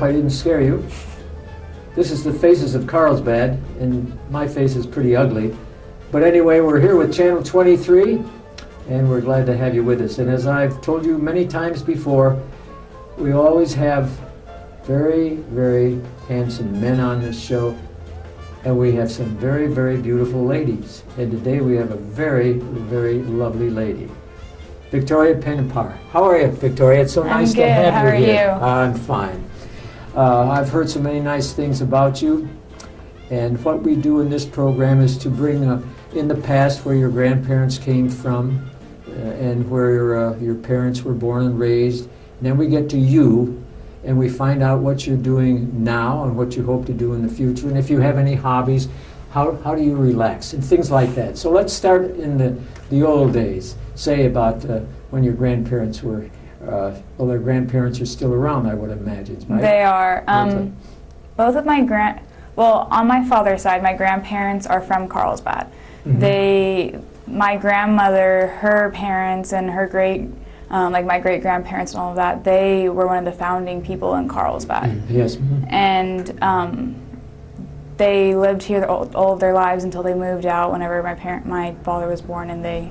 I didn't scare you. This is the Faces of Carlsbad, and my face is pretty ugly. But anyway, we're here with Channel 23, and we're glad to have you with us. And as I've told you many times before, we always have very, very handsome men on this show, and we have some very, very beautiful ladies. And today we have a very, very lovely lady, Victoria Pena Parr. How are you, Victoria? It's so nice to have How you here. are you? I'm fine. I've heard so many nice things about you, and what we do in this program is to bring in the past where your grandparents came from and where your parents were born and raised. And then we get to you, and we find out what you're doing now and what you hope to do in the future, and if you have any hobbies, how do you relax, and things like that. So let's start in the old days, say about when your grandparents were, well, their grandparents are still around, I would imagine, right? They are. Both of my well, on my father's side, my grandparents are from Carlsbad. Mm-hmm. My grandmother, her parents, and her like my great-grandparents and all of that, they were one of the founding people in Carlsbad. Mm-hmm. Yes. Mm-hmm. And they lived here all of their lives until they moved out whenever my father was born, and they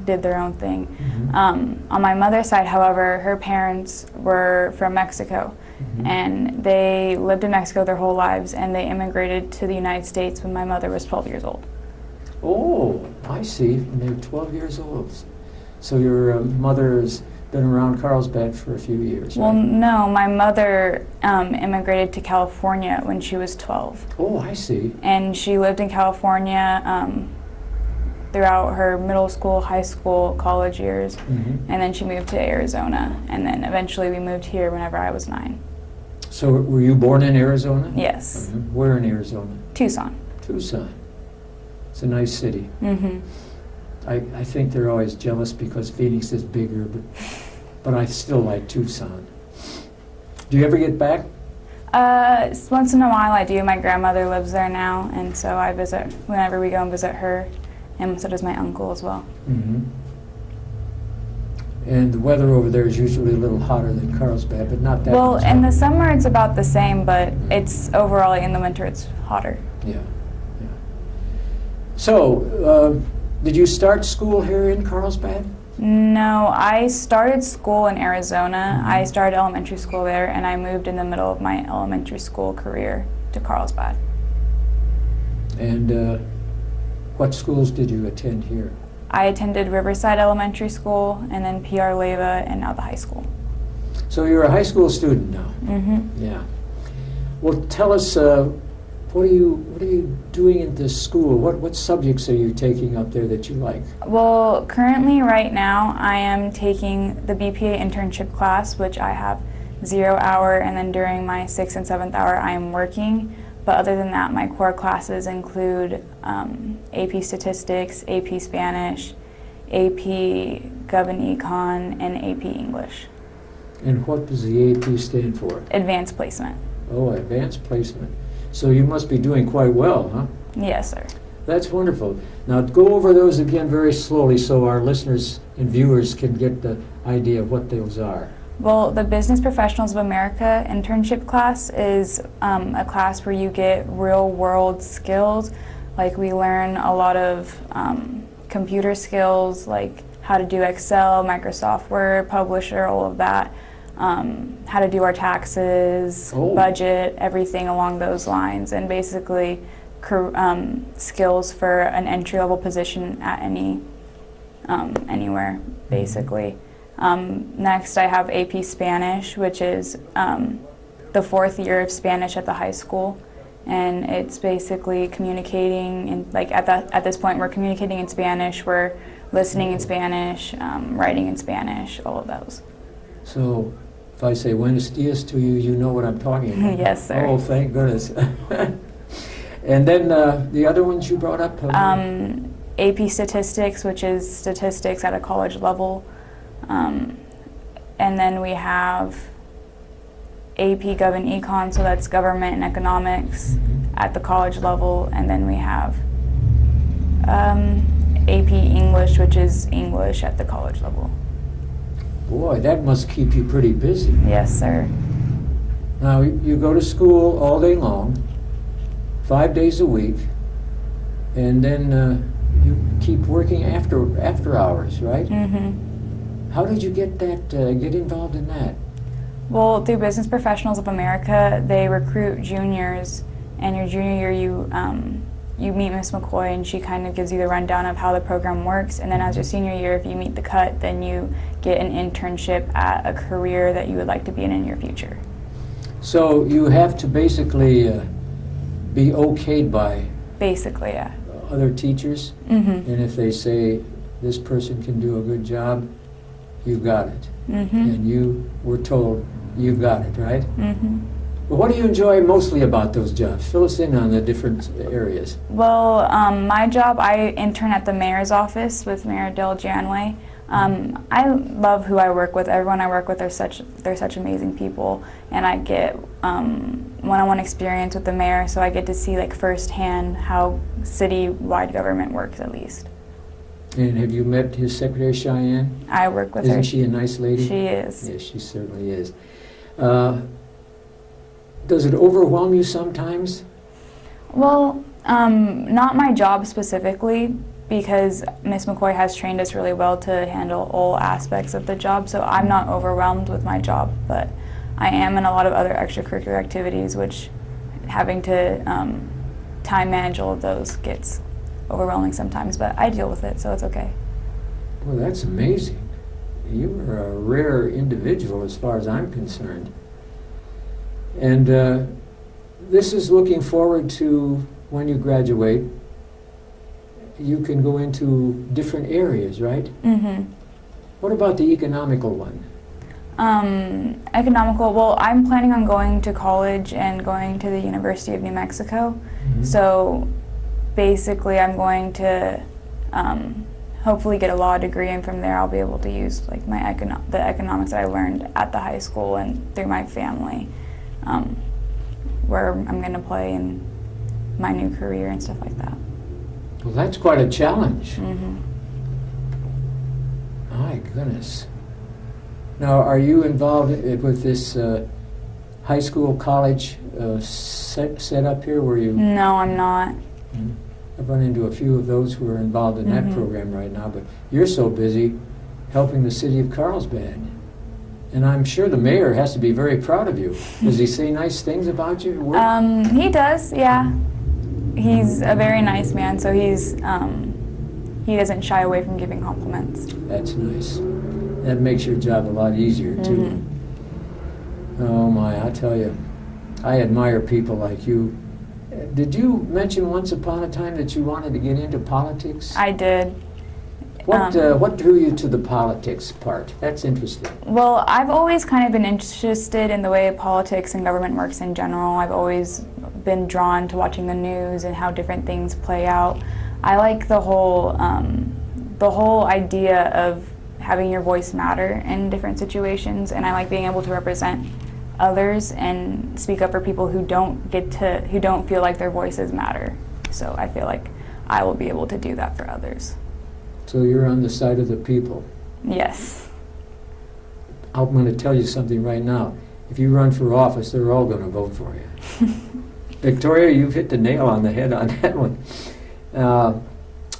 did their own thing. Mm-hmm. On my mother's side, however, her parents were from Mexico. Mm-hmm. And they lived in Mexico their whole lives, and they immigrated to the United States when my mother was 12 years old. Oh, I see. And they're 12 years old. So your mother has been around Carlsbad for a few years, right? Well, no, my mother immigrated to California when she was 12. Oh, I see. And she lived in California throughout her middle school, high school, college years. Mm-hmm. And then she moved to Arizona. And then eventually we moved here whenever I was 9. So were you born in Arizona? Yes. Mm-hmm. Where in Arizona? Tucson. Tucson. It's a nice city. Mm-hmm. I think they're always jealous because Phoenix is bigger, but I still like Tucson. Do you ever get back? Once in a while I do. My grandmother lives there now, and so I visit whenever we go and visit her, and so does my uncle as well. Mm-hmm. And the weather over there is usually a little hotter than Carlsbad, but not that much. Well, in the summer it's about the same, but it's overall in the winter it's hotter. Yeah, yeah. So, did you start school here in Carlsbad? No, I started school in Arizona. Mm-hmm. I started elementary school there, and I moved in the middle of my elementary school career to Carlsbad. And what schools did you attend here? I attended Riverside Elementary School, and then PR Leyva, and now the high school. So you're a high school student now? Mm-hmm. Yeah. Well, tell us, what are you doing at this school? What subjects are you taking up there that you like? Well, currently right now I am taking the BPA internship class, which I have 0 hour, and then during my 6th and 7th hour I am working. But other than that, my core classes include AP Statistics, AP Spanish, AP Gov and Econ, and AP English. And what does the AP stand for? Advanced Placement. Oh, Advanced Placement. So you must be doing quite well, huh? Yes, sir. That's wonderful. Now go over those again very slowly so our listeners and viewers can get the idea of what those are. Well, the Business Professionals of America internship class is a class where you get real-world skills. Like we learn a lot of computer skills, like how to do Excel, Microsoft Word, Publisher, all of that. How to do our taxes, budget, everything along those lines, and basically skills for an entry-level position at anywhere, basically. Next, I have AP Spanish, which is the 4th year of Spanish at the high school, and it's basically communicating. And like at this point, we're communicating in Spanish, we're listening in Spanish, writing in Spanish, all of those. So, if I say buenos dias to you, you know what I'm talking about. Yes, sir. Oh, thank goodness. And then the other ones you brought up? AP Statistics, which is statistics at a college level. And then we have AP Gov and Econ, so that's government and economics at the college level. And then we have AP English, which is English at the college level. Boy, that must keep you pretty busy. Yes, sir. Now, you go to school all day long, 5 days a week, and then you keep working after hours, right? Mm-hmm. How did you get involved in that? Well, through Business Professionals of America, they recruit juniors, and your junior year you meet Miss McCoy, and she kind of gives you the rundown of how the program works, and then as your senior year, if you meet the cut, then you get an internship at a career that you would like to be in your future. So you have to basically be okayed by Basically, yeah. other teachers, Mm-hmm. and if they say this person can do a good job, you've got it. Mm-hmm. And you were told you've got it, right? Mm-hmm. But what do you enjoy mostly about those jobs? Fill us in on the different areas. Well, my job, I intern at the mayor's office with Mayor Del Janway. I love who I work with. Everyone I work with, they're such amazing people, and I get one-on-one experience with the mayor, so I get to see like firsthand how city-wide government works, at least. And have you met his secretary, Cheyenne? I work with her. Isn't she a nice lady? She is. Yes, she certainly is. Does it overwhelm you sometimes? Well, not my job specifically, because Miss McCoy has trained us really well to handle all aspects of the job, so I'm not overwhelmed with my job, but I am in a lot of other extracurricular activities, which having to time manage all of those gets overwhelming sometimes, but I deal with it, so it's okay. Well, that's amazing. You are a rare individual as far as I'm concerned. And this is looking forward to when you graduate. You can go into different areas, right? Mm-hmm. What about the economical one? Economical, well, I'm planning on going to college and going to the University of New Mexico. Mm-hmm. So basically I'm going to hopefully get a law degree, and from there I'll be able to use like the economics that I learned at the high school and through my family, where I'm going to play in my new career and stuff like that. Well, that's quite a challenge. Mm-hmm. My goodness. Now, are you involved with this high school, college set up here where you... No, I'm not. I've run into a few of those who are involved in that program right now, but you're so busy helping the city of Carlsbad. And I'm sure the mayor has to be very proud of you. Does he say nice things about your work? He does, yeah. He's a very nice man, so he doesn't shy away from giving compliments. That's nice. That makes your job a lot easier, too. Oh my, I tell you, I admire people like you. Did you mention once upon a time that you wanted to get into politics? I did. What drew you to the politics part? That's interesting. Well, I've always kind of been interested in the way politics and government works in general. I've always been drawn to watching the news and how different things play out. I like the whole idea of having your voice matter in different situations, and I like being able to represent others and speak up for people who don't feel like their voices matter. So I feel like I will be able to do that for others. So you're on the side of the people. Yes. I'm going to tell you something right now. If you run for office, they're all going to vote for you. Victoria, you've hit the nail on the head on that one.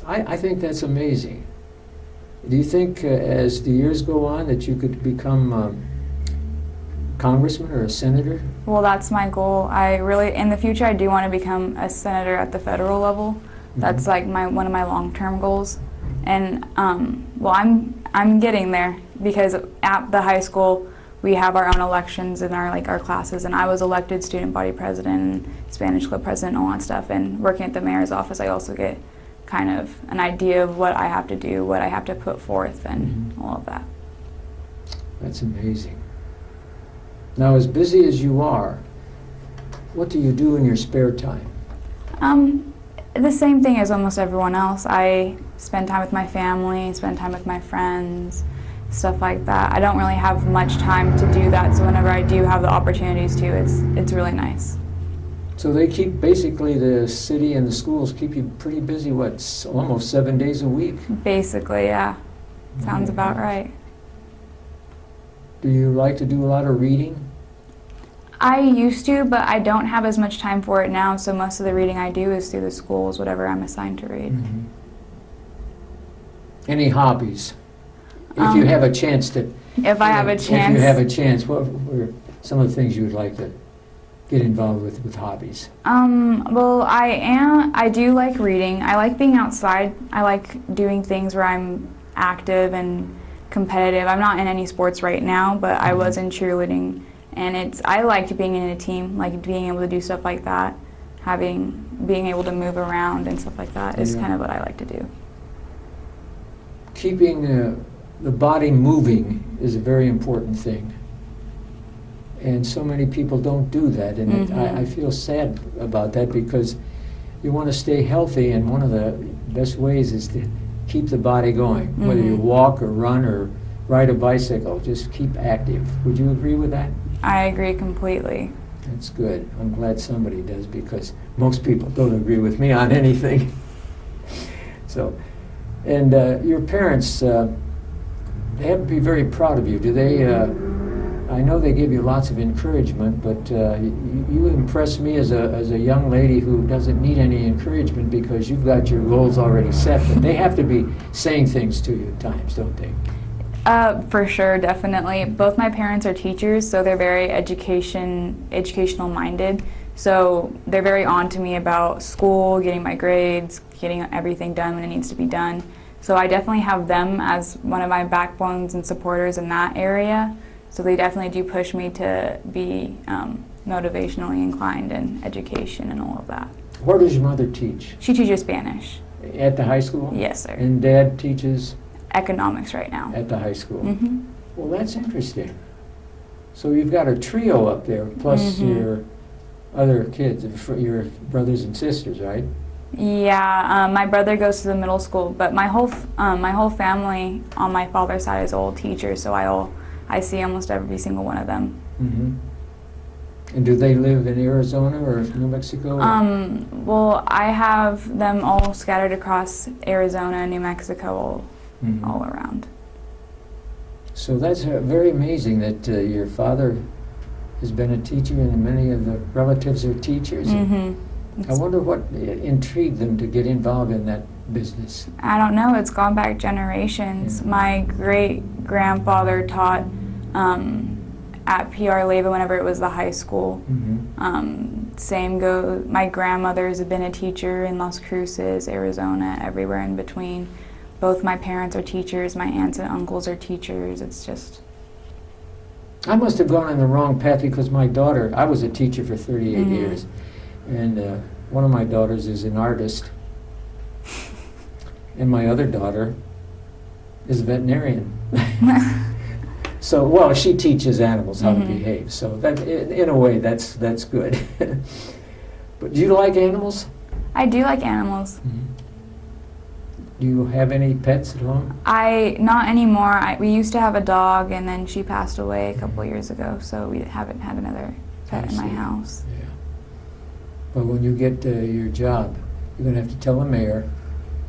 I think that's amazing. Do you think as the years go on that you could become congressman or a senator? Well, that's my goal. In the future, I do want to become a senator at the federal level. That's like one of my long-term goals. And well, I'm getting there, because at the high school we have our own elections in our classes, and I was elected student body president, and Spanish club president, and all that stuff. And working at the mayor's office, I also get kind of an idea of what I have to do, what I have to put forth, and all of that. That's amazing. Now, as busy as you are, what do you do in your spare time? The same thing as almost everyone else. I spend time with my family, spend time with my friends, stuff like that. I don't really have much time to do that, so whenever I do have the opportunities to, it's really nice. So they keep, basically the city and the schools keep you pretty busy, almost 7 days a week? Basically, yeah. Sounds about right. Do you like to do a lot of reading? I used to, but I don't have as much time for it now, so most of the reading I do is through the schools, whatever I'm assigned to read. Mm-hmm. Any hobbies? If you have a chance to... If I have a chance... If you have a chance, what are some of the things you would like to get involved with hobbies? Well, I do like reading. I like being outside. I like doing things where I'm active and competitive. I'm not in any sports right now, but I was in cheerleading, and I liked being in a team, like being able to do stuff like that, being able to move around and stuff like that is kind of what I like to do. Keeping the body moving is a very important thing. And so many people don't do that, and I feel sad about that, because you want to stay healthy, and one of the best ways is to keep the body going. Whether you walk or run or ride a bicycle, just keep active. Would you agree with that? I agree completely. That's good. I'm glad somebody does, because most people don't agree with me on anything. So, and your parents, they have to be very proud of you. Do they? I know they give you lots of encouragement, but you impress me as a young lady who doesn't need any encouragement, because you've got your goals already set. But they have to be saying things to you at times, don't they? For sure, definitely. Both my parents are teachers, so they're very educational minded. So they're very on to me about school, getting my grades, getting everything done when it needs to be done. So I definitely have them as one of my backbones and supporters in that area. So they definitely do push me to be motivationally inclined in education and all of that. Where does your mother teach? She teaches Spanish. At the high school? Yes, sir. And Dad teaches? Economics right now. At the high school. Well, that's interesting. So you've got a trio up there, plus your other kids, your brothers and sisters, right? Yeah, my brother goes to the middle school, but my whole family on my father's side is all teachers, so I see almost every single one of them. And do they live in Arizona or New Mexico? Well, I have them all scattered across Arizona, New Mexico, all around. So that's very amazing that your father has been a teacher, and many of the relatives are teachers. I wonder what intrigued them to get involved in that business. I don't know. It's gone back generations. My great-grandfather taught at PR Leyva whenever it was the high school. Same goes, my grandmothers have been a teacher in Las Cruces, Arizona, everywhere in between. Both my parents are teachers, my aunts and uncles are teachers. It's just... I must have gone on the wrong path, because my daughter, I was a teacher for 38 years, and one of my daughters is an artist, and my other daughter is a veterinarian. So, well, she teaches animals how to behave, so that, in a way, that's good. But do you like animals? I do like animals. Do you have any pets at home? Not anymore. We used to have a dog, and then she passed away a couple years ago, so we haven't had another pet in my house. Yeah. But when you get your job, you're going to have to tell the mayor,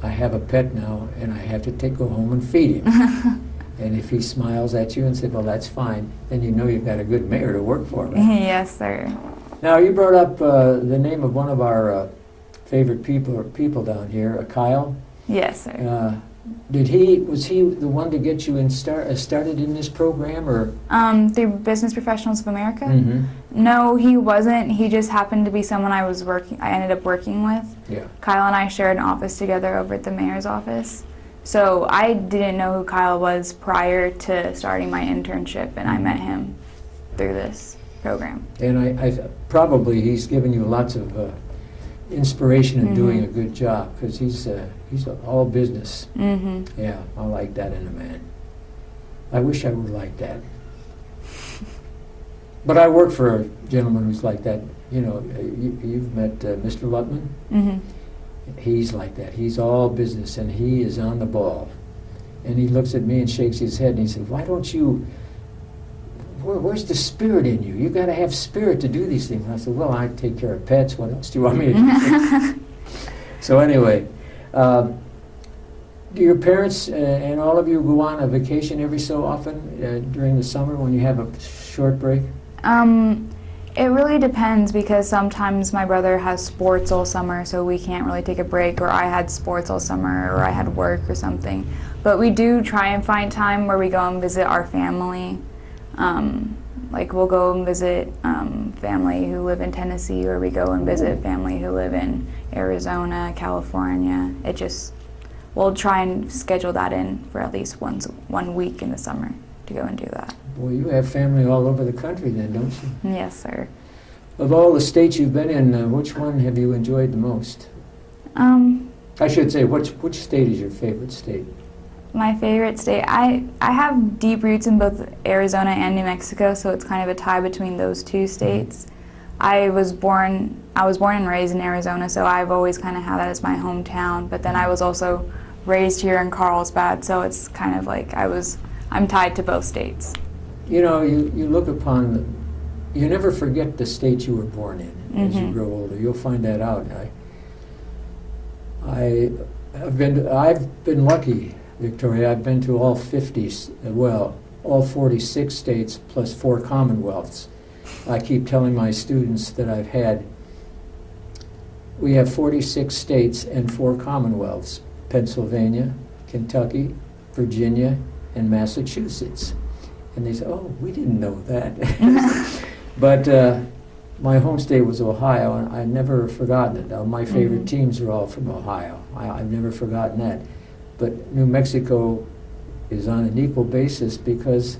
I have a pet now, and I have to go home and feed him. And if he smiles at you and says, well, that's fine, then you know you've got a good mayor to work for. Right? Yes, sir. Now, you brought up the name of one of our favorite people down here, Kyle. Yes, sir. Was he the one to get you started in this program, or? Through Business Professionals of America? No, he wasn't. He just happened to be someone I ended up working with. Yeah. Kyle and I shared an office together over at the mayor's office. So I didn't know who Kyle was prior to starting my internship, and I met him through this program. And I probably he's given you lots of inspiration in doing a good job, because he's all business. Yeah, I like that in a man. I wish I were like that. But I work for a gentleman who's like that. You know, you've met Mr. Lutman? He's like that. He's all business, and he is on the ball. And he looks at me and shakes his head, and he says, why don't you, where's the spirit in you? You got to have spirit to do these things. And I said, well, I take care of pets. What else do you want me to do? So anyway, do your parents and all of you go on a vacation every so often during the summer when you have a short break? It really depends because sometimes my brother has sports all summer, so we can't really take a break, or I had sports all summer, or I had work or something. But we do try and find time where we go and visit our family. Like we'll go and visit family who live in Tennessee, or we go and visit family who live in Arizona, California. We'll try and schedule that in for at least 1 week in the summer to go and do that. Well, you have family all over the country then, don't you? Yes, sir. Of all the states you've been in, which one have you enjoyed the most? I should say, which state is your favorite state? My favorite state, I have deep roots in both Arizona and New Mexico, so it's kind of a tie between those two states. I was born and raised in Arizona, so I've always kind of had that as my hometown, but then I was also raised here in Carlsbad, so it's kind of like I'm tied to both states. You know, you look upon, you never forget the state you were born in as you grow older. You'll find that out. I've been lucky, Victoria. I've been to all 50, all 46 states plus 4 commonwealths. I keep telling my students that we have 46 states and 4 commonwealths: Pennsylvania, Kentucky, Virginia, and Massachusetts. And they say, oh, we didn't know that. But my home state was Ohio, and I've never forgotten it. My favorite teams are all from Ohio. I've never forgotten that. But New Mexico is on an equal basis because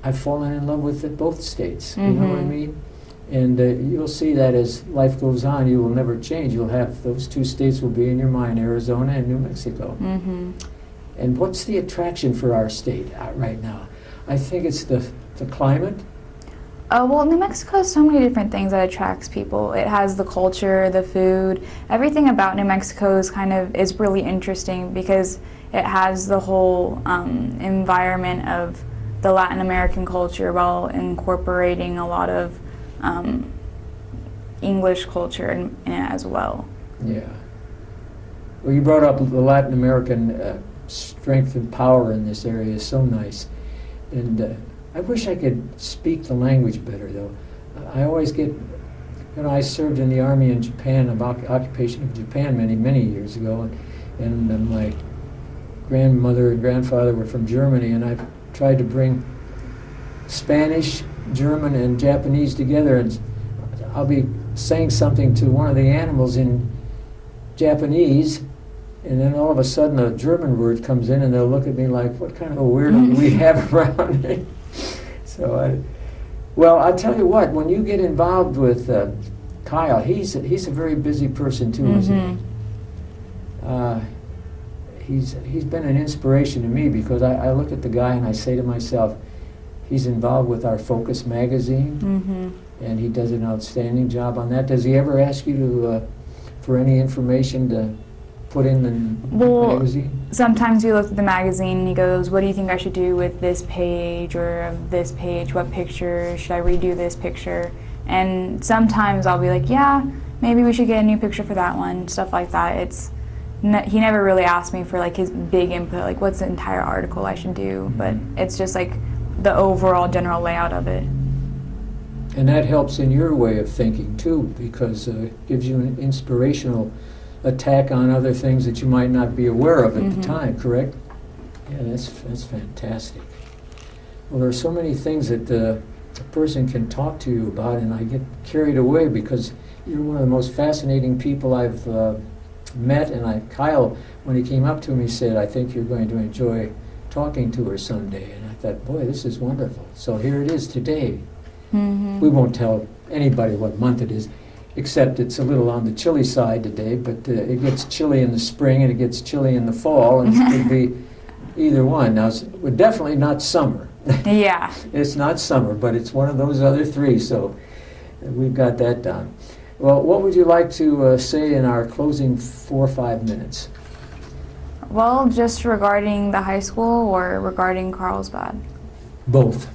I've fallen in love with both states. You know what I mean? And you'll see that as life goes on, you will never change. You'll have those 2 states will be in your mind, Arizona and New Mexico. And what's the attraction for our state right now? I think it's the climate. Well, New Mexico has so many different things that attracts people. It has the culture, the food, everything about New Mexico is really interesting because it has the whole environment of the Latin American culture while incorporating a lot of English culture in it as well. Yeah. Well, you brought up the Latin American strength and power in this area is so nice. And I wish I could speak the language better, though. I always I served in the Army in Japan, occupation of Japan many years ago, and my grandmother and grandfather were from Germany, and I've tried to bring Spanish, German, and Japanese together, and I'll be saying something to one of the animals in Japanese, and then all of a sudden a German word comes in, and they'll look at me like, what kind of a weirdo do we have around me? So, well, I'll tell you what, when you get involved with Kyle, he's a very busy person too, isn't he? He's been an inspiration to me because I look at the guy and I say to myself, he's involved with our Focus magazine, and he does an outstanding job on that. Does he ever ask you to for any information to put in the magazine? Sometimes we look at the magazine and he goes, what do you think I should do with this page or of this page? What picture? Should I redo this picture? And sometimes I'll be like, yeah, maybe we should get a new picture for that one, stuff like that. He never really asked me for like his big input, like what's the entire article I should do, but it's just like the overall general layout of it. And that helps in your way of thinking too, because it gives you an inspirational attack on other things that you might not be aware of at the time, correct? Yeah, that's fantastic. Well, there are so many things that a person can talk to you about, and I get carried away because you're one of the most fascinating people I've met, and Kyle, when he came up to me, said, I think you're going to enjoy talking to her someday. And I thought, boy, this is wonderful. So here it is today. We won't tell anybody what month it is, except it's a little on the chilly side today, but it gets chilly in the spring and it gets chilly in the fall, and it could be either one. Now, we're definitely not summer. Yeah. It's not summer, but it's one of those other 3, so we've got that done. Well, what would you like to say in our closing 4 or 5 minutes? Well, just regarding the high school or regarding Carlsbad? Both.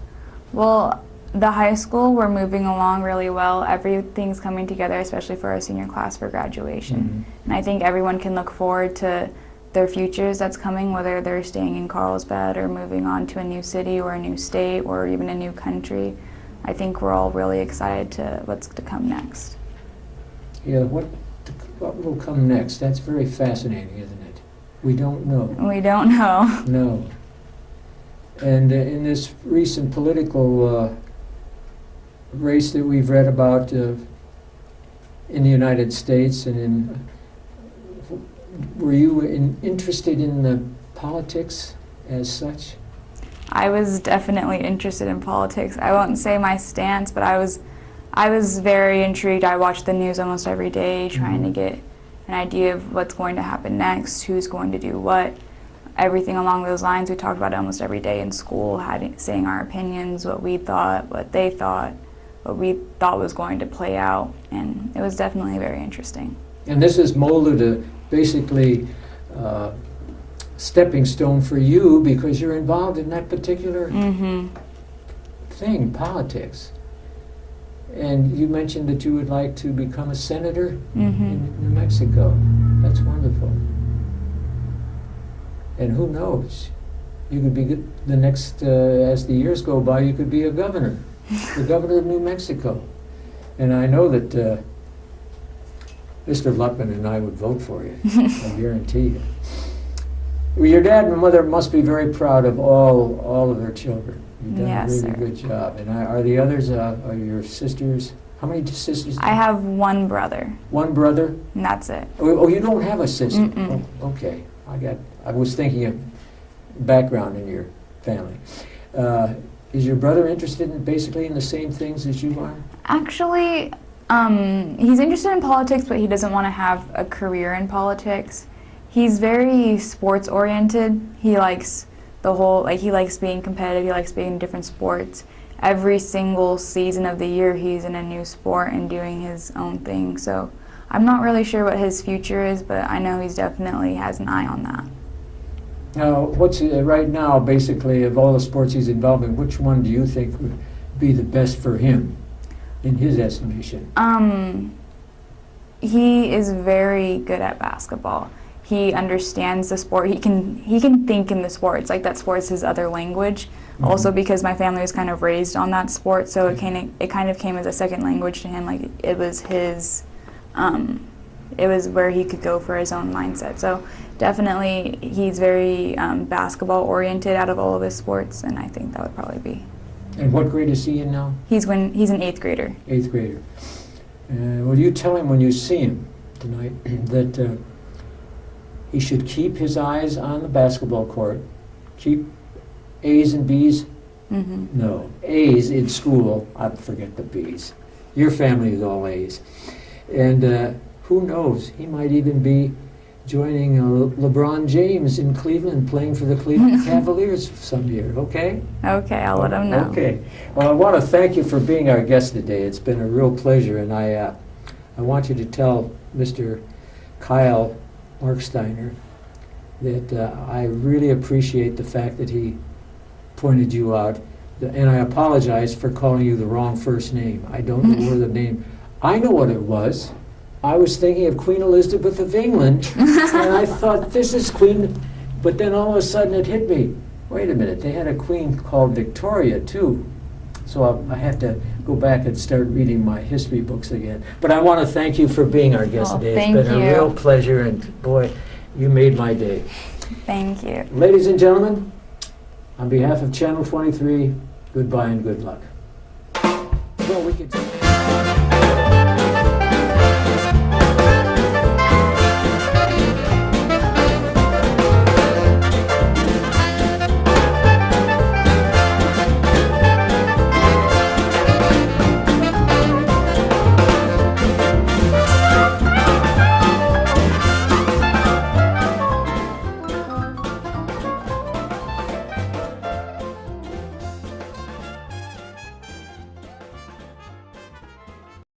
Well, the high school, we're moving along really well. Everything's coming together, especially for our senior class for graduation. And I think everyone can look forward to their futures that's coming, whether they're staying in Carlsbad or moving on to a new city or a new state or even a new country. I think we're all really excited to what's to come next. Yeah, what will come next? That's very fascinating, isn't it? We don't know. We don't know. No. And in this recent political race that we've read about in the United States, were you interested in the politics as such? I was definitely interested in politics. I won't say my stance, but I was very intrigued. I watched the news almost every day, trying to get an idea of what's going to happen next, who's going to do what, everything along those lines. We talked about it almost every day in school, saying our opinions, what we thought, what they thought, what we thought was going to play out, and it was definitely very interesting. And this is molded a basically stepping stone for you because you're involved in that particular thing, politics. And you mentioned that you would like to become a senator in New Mexico. That's wonderful. And who knows? You could be the next, as the years go by, you could be a governor, the governor of New Mexico. And I know that Mr. Luttman and I would vote for you, I guarantee you. Well, your dad and mother must be very proud of all of their children. You've done Yes, a really sir. good job. And are the others, are your sisters, how many sisters? I have one brother, One brother? and that's it. Oh, you don't have a sister? Mm-mm. Oh, okay. I was thinking of background in your family. Is your brother interested in basically in the same things as you are? Actually, he's interested in politics, but he doesn't want to have a career in politics. He's very sports oriented. He likes he likes being competitive. He likes being in different sports. Every single season of the year, he's in a new sport and doing his own thing. So I'm not really sure what his future is, but I know he's definitely has an eye on that. Now, what's right now, basically, of all the sports he's involved in, which one do you think would be the best for him, in his estimation? He is very good at basketball. He understands the sport. He can think in the sport. It's like that sport's his other language. Also, because my family was kind of raised on that sport, so it kind of came as a second language to him. Like it was his, it was where he could go for his own mindset. So definitely, he's very basketball oriented out of all of his sports, and I think that would probably be. And what grade is he in now? He's an 8th grader. 8th grader. Will you tell him when you see him tonight that he should keep his eyes on the basketball court, keep A's and B's? No, A's in school, I forget the B's. Your family is all A's. And who knows, he might even be joining LeBron James in Cleveland, playing for the Cleveland Cavaliers some year, okay? Okay, I'll let him know. Okay. Well, I want to thank you for being our guest today. It's been a real pleasure, and I want you to tell Mr. Kyle Marksteiner that I really appreciate the fact that he pointed you out, and I apologize for calling you the wrong first name. I don't know where the name. I know what it was. I was thinking of Queen Elizabeth of England, and I thought, this is Queen, but then all of a sudden it hit me. Wait a minute, they had a queen called Victoria, too. So I have to go back and start reading my history books again. But I want to thank you for being our guest today. Thank It's been you. a real pleasure, and boy, you made my day. Thank you. Ladies and gentlemen, on behalf of Channel 23, goodbye and good luck. Well, we could.